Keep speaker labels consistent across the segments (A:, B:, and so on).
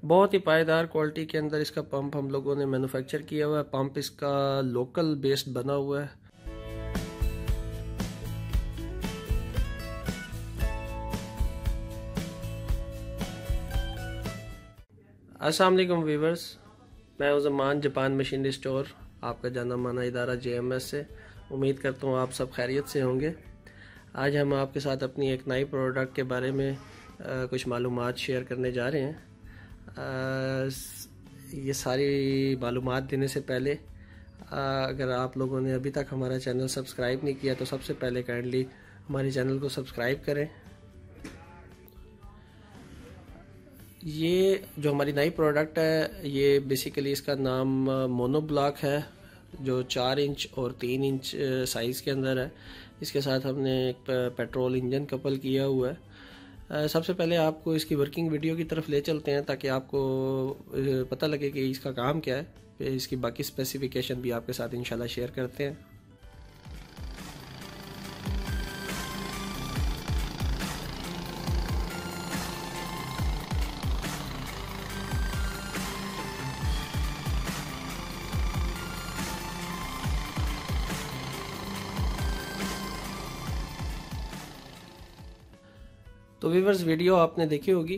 A: बहुत ही पायदार क्वालिटी के अंदर इसका पंप हम लोगों ने मैन्युफैक्चर किया हुआ है। पंप इसका लोकल बेस्ड बना हुआ है। अस्सलाम वालेकुम व्यूवर्स, मैं हूं ज़मान जापान मशीनरी स्टोर, आपका जाना माना इदारा JMS से। उम्मीद करता हूं आप सब खैरियत से होंगे। आज हम आपके साथ अपनी एक नई प्रोडक्ट के बारे में कुछ मालूमात शेयर करने जा रहे हैं। ये सारी मालूमात देने से पहले अगर आप लोगों ने अभी तक हमारा चैनल सब्सक्राइब नहीं किया तो सबसे पहले काइंडली हमारे चैनल को सब्सक्राइब करें। ये जो हमारी नई प्रोडक्ट है, ये बेसिकली इसका नाम मोनो ब्लॉक है, जो 4 इंच और 3 इंच साइज़ के अंदर है। इसके साथ हमने एक पेट्रोल इंजन कपल किया हुआ है। सबसे पहले आपको इसकी वर्किंग वीडियो की तरफ ले चलते हैं ताकि आपको पता लगे कि इसका काम क्या है। फिर इसकी बाकी स्पेसिफिकेशन भी आपके साथ इंशाल्लाह शेयर करते हैं। तो व्यूवर्स, वीडियो आपने देखी होगी,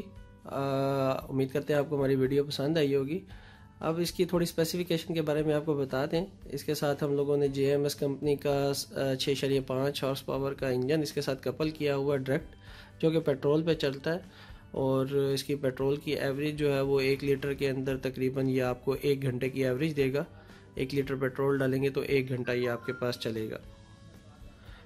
A: उम्मीद करते हैं आपको हमारी वीडियो पसंद आई होगी। अब इसकी थोड़ी स्पेसिफिकेशन के बारे में आपको बता दें। इसके साथ हम लोगों ने JMS कंपनी का 6.5 हॉर्स पावर का इंजन इसके साथ कपल किया हुआ डायरेक्ट, जो कि पेट्रोल पे चलता है। और इसकी पेट्रोल की एवरेज जो है वो 1 लीटर के अंदर तकरीबन ये आपको 1 घंटे की एवरेज देगा। 1 लीटर पेट्रोल डालेंगे तो 1 घंटा ये आपके पास चलेगा।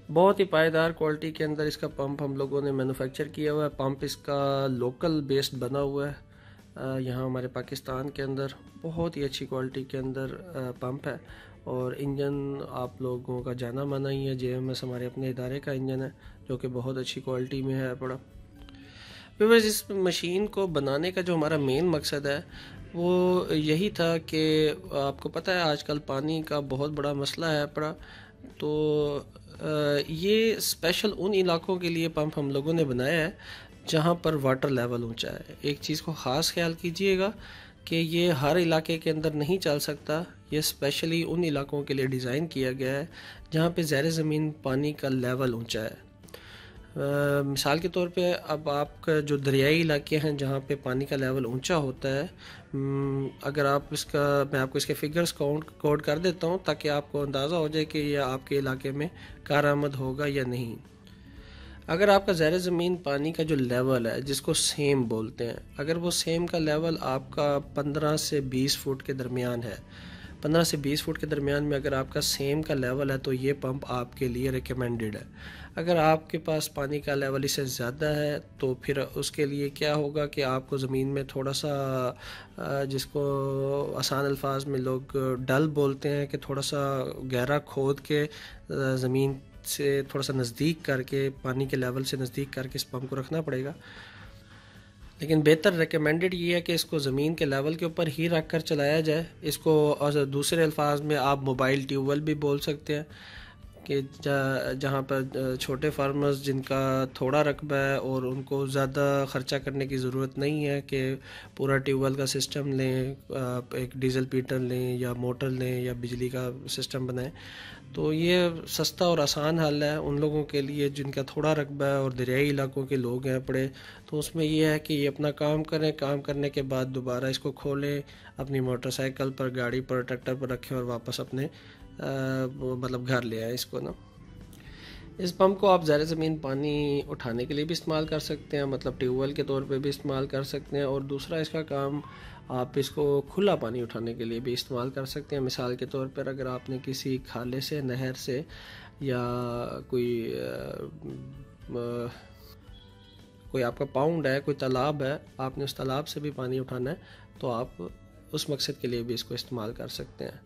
A: बहुत ही पायदार क्वालिटी के अंदर इसका पंप हम लोगों ने मैन्युफैक्चर किया हुआ है। पंप इसका लोकल बेस्ड बना हुआ है यहाँ हमारे पाकिस्तान के अंदर। बहुत ही अच्छी क्वालिटी के अंदर पंप है। और इंजन आप लोगों का जाना माना ही है, JMS हमारे अपने इदारे का इंजन है, जो कि बहुत अच्छी क्वालिटी में है बड़ा। व्यूअर्स, इस मशीन को बनाने का जो हमारा मेन मकसद है वो यही था कि आपको पता है आजकल पानी का बहुत बड़ा मसला है बड़ा। तो ये स्पेशल उन इलाकों के लिए पंप हम लोगों ने बनाया है जहाँ पर वाटर लेवल ऊंचा है। एक चीज़ को ख़ास ख्याल कीजिएगा कि ये हर इलाके के अंदर नहीं चल सकता। ये स्पेशली उन इलाकों के लिए डिज़ाइन किया गया है जहाँ पे ज़ेर ज़मीन पानी का लेवल ऊंचा है। मिसाल के तौर पे अब आपका जो दरियाई इलाके हैं जहाँ पे पानी का लेवल ऊंचा होता है, अगर आप मैं आपको इसके फिगर्स कोड कर देता हूँ ताकि आपको अंदाज़ा हो जाए कि ये आपके इलाके में कारआमद होगा या नहीं। अगर आपका ज़ेर ज़मीन पानी का जो लेवल है, जिसको सेम बोलते हैं, अगर वो सेम का लेवल आपका 15 से 20 फुट के दरमियान है, 15 से 20 फुट के दरमियान में अगर आपका सेम का लेवल है तो ये पंप आपके लिए रिकमेंडेड है। अगर आपके पास पानी का लेवल इससे ज़्यादा है तो फिर उसके लिए क्या होगा कि आपको ज़मीन में थोड़ा सा, जिसको आसान अल्फाज में लोग डल बोलते हैं, कि थोड़ा सा गहरा खोद के ज़मीन से थोड़ा सा नज़दीक करके, पानी के लेवल से नज़दीक करके इस पंप को रखना पड़ेगा। लेकिन बेहतर रिकमेंडेड ये है कि इसको ज़मीन के लेवल के ऊपर ही रख कर चलाया जाए। इसको और दूसरे अल्फाज में आप मोबाइल ट्यूबवेल भी बोल सकते हैं, कि जहाँ पर छोटे फार्मर्स जिनका थोड़ा रकबा है और उनको ज़्यादा ख़र्चा करने की ज़रूरत नहीं है कि पूरा ट्यूबवेल का सिस्टम लें, एक डीजल पीटर लें या मोटर लें या बिजली का सिस्टम बनाएं, तो ये सस्ता और आसान हल है उन लोगों के लिए जिनका थोड़ा रकबा है और दरियाई इलाकों के लोग हैं पड़े। तो उसमें ये है कि ये अपना काम करें, काम करने के बाद दोबारा इसको खोलें, अपनी मोटरसाइकिल पर, गाड़ी पर, ट्रैक्टर पर रखें और वापस अपने मतलब घर ले आए इसको ना। इस पंप को आप ज़ेर ज़मीन पानी उठाने के लिए भी इस्तेमाल कर सकते हैं, मतलब ट्यूबवेल के तौर पे भी इस्तेमाल कर सकते हैं। और दूसरा इसका काम, आप इसको खुला पानी उठाने के लिए भी इस्तेमाल कर सकते हैं। मिसाल के तौर पर अगर आपने किसी खाले से, नहर से या कोई आपका पाउंड है, कोई तालाब है, आपने उस तालाब से भी पानी उठाना है तो आप उस मकसद के लिए भी इसको इस्तेमाल कर सकते हैं।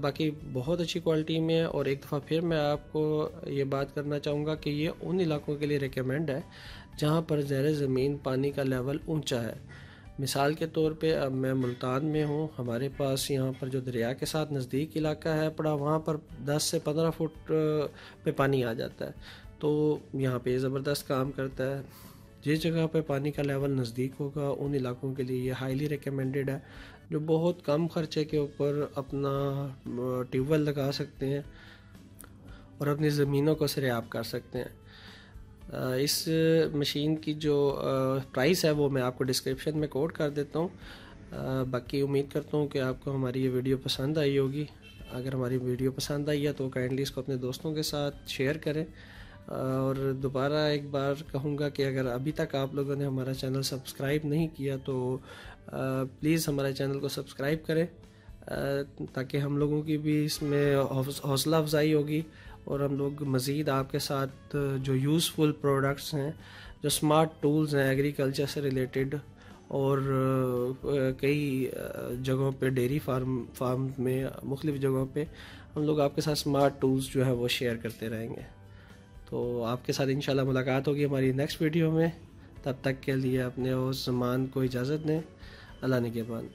A: बाकी बहुत अच्छी क्वालिटी में है। और एक दफ़ा फिर मैं आपको ये बात करना चाहूँगा कि ये उन इलाकों के लिए रिकमेंड है जहाँ पर ज़ेर ज़मीन पानी का लेवल ऊंचा है। मिसाल के तौर पे अब मैं मुल्तान में हूँ, हमारे पास यहाँ पर जो दरिया के साथ नज़दीक इलाका है पड़ा, वहाँ पर 10 से 15 फुट पे पानी आ जाता है। तो यहाँ पे ज़बरदस्त काम करता है। जिस जगह पे पानी का लेवल नज़दीक होगा उन इलाकों के लिए ये हाईली रिकमेंडेड है, जो बहुत कम खर्चे के ऊपर अपना ट्यूबवेल लगा सकते हैं और अपनी ज़मीनों को सरेआब कर सकते हैं। इस मशीन की जो प्राइस है वो मैं आपको डिस्क्रिप्शन में कोड कर देता हूँ। बाकी उम्मीद करता हूँ कि आपको हमारी ये वीडियो पसंद आई होगी। अगर हमारी वीडियो पसंद आई है तो काइंडली इसको अपने दोस्तों के साथ शेयर करें। और दोबारा एक बार कहूँगा कि अगर अभी तक आप लोगों ने हमारा चैनल सब्सक्राइब नहीं किया तो प्लीज़ हमारे चैनल को सब्सक्राइब करें, ताकि हम लोगों की भी इसमें हौसला अफजाई होगी और हम लोग मज़ीद आपके साथ जो यूज़फुल प्रोडक्ट्स हैं, जो स्मार्ट टूल्स हैं एग्रीकल्चर से रिलेटेड और कई जगहों पे डेयरी फार्म में मुख्तलिफ़ जगहों पे हम लोग आपके साथ स्मार्ट टूल्स जो है वो शेयर करते रहेंगे। तो आपके साथ इंशाल्लाह मुलाकात होगी हमारी नेक्स्ट वीडियो में। तब तक के लिए अपने उस ज़मान को इजाज़त दें। अल्लाह निगहबान।